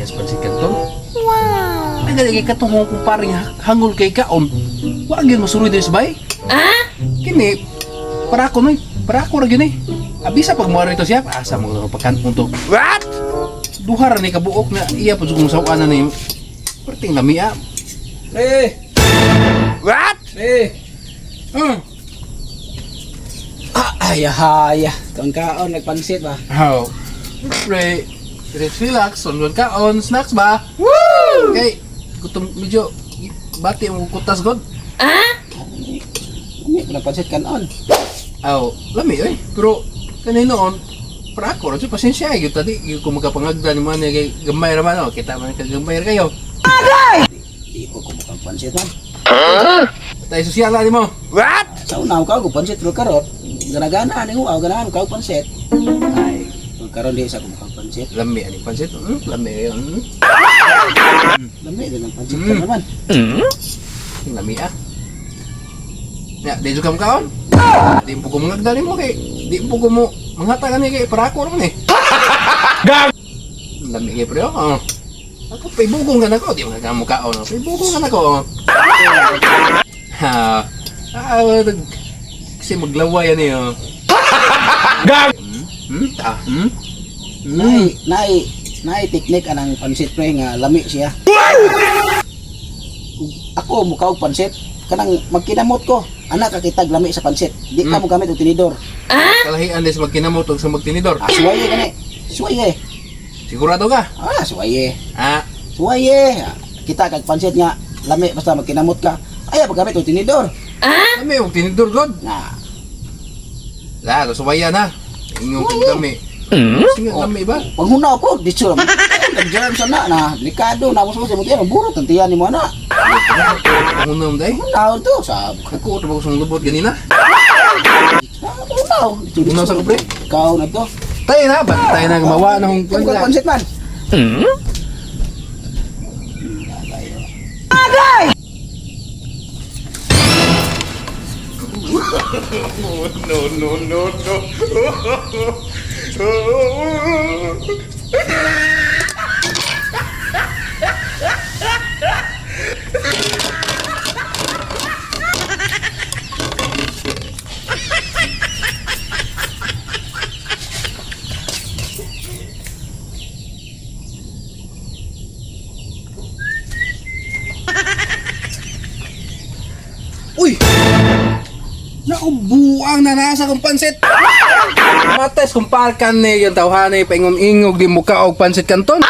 as pansit kanton. Wow. Ay dali kay katong kung paring hangol kay kaon. Wa gyud masuroy diri sa bay. Kini para ko ra gyud eh. Abisa pag mo rito siya, asa mo pagkanton to. What? Duha ra ni kabuok na iya pud kung sawan na ni. Perting lami ah. What? Haya. Kaon nagpansit ba? How? Pre, relax, sunod kaon, snacks ba? Woo! Okay, gutom medyo bati ang kutas god. Hindi ko nagpansit kaon. Aw, lami eh. Pero kanino on para ako, radyo pasensya gyud tadi ko magapangagdan mo na kay gamay ra man oh, kita man kay gamay kayo. Di ko kumukang pansit man. Tay sosyal ani mo. What? Sa una ko pansit pero karot. Gana-gana ani ko ganahan ko pansit. Ay, karon di sa kumukang pansit. Lami ani pansit. Lami yun. Lami din ang pansit ka naman. Lami ah. Ya, di juga kaon. Di po ko mangagdan mo kay di po ko mo manghatagan ni kay para ako ron eh. Gag. Lami kay pre oh. Ako paibugong ka na ko, di mo ka mo kaon. Paibugong ka na ko. Ha. Kasi maglaway yan eh. Gag! Nay teknik anang pansit pre nga lami siya. Ako mukha og pansit kanang magkinamot ko. Anak kakitag lami sa pansit. Di ka mo gamit og tinidor. Kalahian des magkinamot og sa magtinidor. Suwaye gani. Suwaye. Sigurado ka? Suwaye. Ah, Suwaye. Kita kag pansit nga lami basta magkinamot ka. Ay paggamit og tinidor. kami og tinidor god. Na. La, sumaya na. Ingong kami. Sige kami ba? Panghuna ko dito. Nag-germ sana na delikado na mo sa mutiyan burot ang tiyan ni mo na. Unam day. Naon to sa Ako trabaho sa lubot ganina. unaw. Unaw sa kubre. Kau na to. Tayo na, tayo na gumawa ng Kung pansit man. Uy! Naubuang na nasa kong pansit. Mates kung parkan ni yung tawhanay paingon ingog di mo ka og pansit kanton.